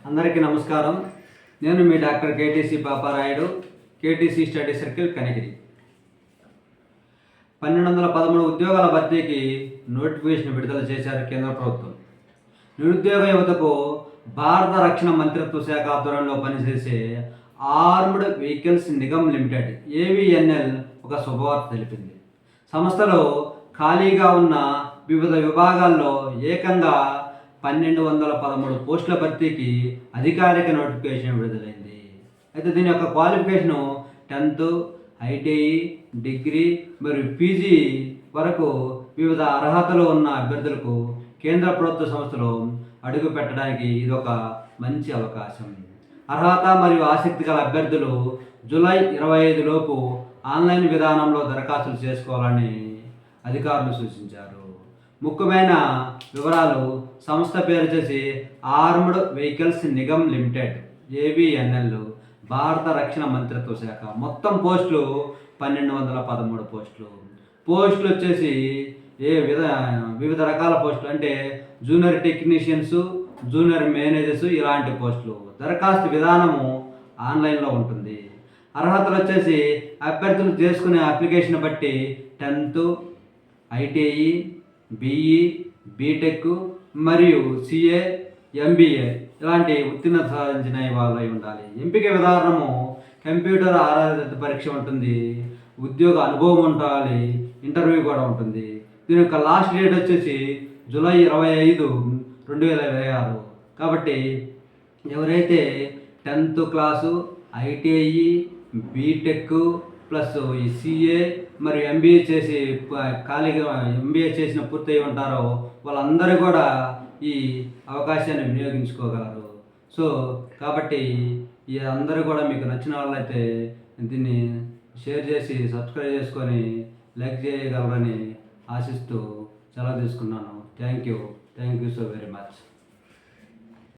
అందరికీ నమస్కారం. నేను మీ doctor KTC Paparayudu, KTC study circle Kanigiri. 1213 ఉద్యోగాల భర్తీకి నోటిఫికేషన్ విడుదల చేశారు కేంద్ర ప్రభుత్వం. నిరుద్యోగ యువతకు భారత రక్షణ మంత్రిత్వ శాఖ ఆధ్వర్యంలో పనిచేసే armed vehicles Nigam limited AVNL ఒక శుభవార్త తెలిపింది. సంస్థలో ఖాళీగా ఉన్న వివిధ విభాగాల్లో ఏకంగా 1213 పోస్టుల భర్తీకి అధికారిక నోటిఫికేషన్ విడుదలైంది. అయితే దీని యొక్క క్వాలిఫికేషను 10th, ITI, డిగ్రీ మరియు PG వరకు వివిధ అర్హతలు ఉన్న అభ్యర్థులకు కేంద్ర ప్రభుత్వ సంస్థలో అడుగు పెట్టడానికి ఇది ఒక మంచి అవకాశం. అర్హత మరియు ఆసక్తి గల అభ్యర్థులు జూలై 25 లోపు ఆన్లైన్ విధానంలో దరఖాస్తులు చేసుకోవాలని అధికారులు సూచించారు. ముఖ్యమైన వివరాలు: సంస్థ పేరు వచ్చేసి armed vehicles Nigam limited AVNL, భారత రక్షణ మంత్రిత్వ శాఖ. మొత్తం పోస్టులు 1213 పోస్టులు. పోస్టులు వచ్చేసి వివిధ రకాల పోస్టులు అంటే జూనియర్ టెక్నీషియన్స్, జూనియర్ మేనేజర్స్ ఇలాంటి పోస్టులు. దరఖాస్తు విధానము ఆన్లైన్లో ఉంటుంది. అర్హతలు వచ్చేసి అభ్యర్థులు చేసుకునే అప్లికేషన్ బట్టి 10th, ITI, BE, BTech మరియు CA, MBA ఇలాంటి ఉత్తీర్ణత సాధించిన వాళ్ళు ఉండాలి. ఎంపిక విధానము కంప్యూటర్ ఆధారిత పరీక్ష ఉంటుంది. ఉద్యోగ అనుభవం ఉండాలి. ఇంటర్వ్యూ కూడా ఉంటుంది. దీని యొక్క లాస్ట్ డేట్ వచ్చేసి జూలై 25, 2026. కాబట్టి ఎవరైతే 10th class, ITI, BTech plus ఈ CA మరియు MBA చేసి ఖాళీగా MBA చేసిన పూర్తయి ఉంటారో వాళ్ళందరూ కూడా ఈ అవకాశాన్ని వినియోగించుకోగలరు. కాబట్టి ఈ అందరూ కూడా మీకు నచ్చిన వాళ్ళైతే దీన్ని షేర్ చేసి సబ్స్క్రైబ్ చేసుకొని లైక్ చేయగలరని ఆశిస్తూ సెలవు తీసుకున్నాను. Thank you so very much.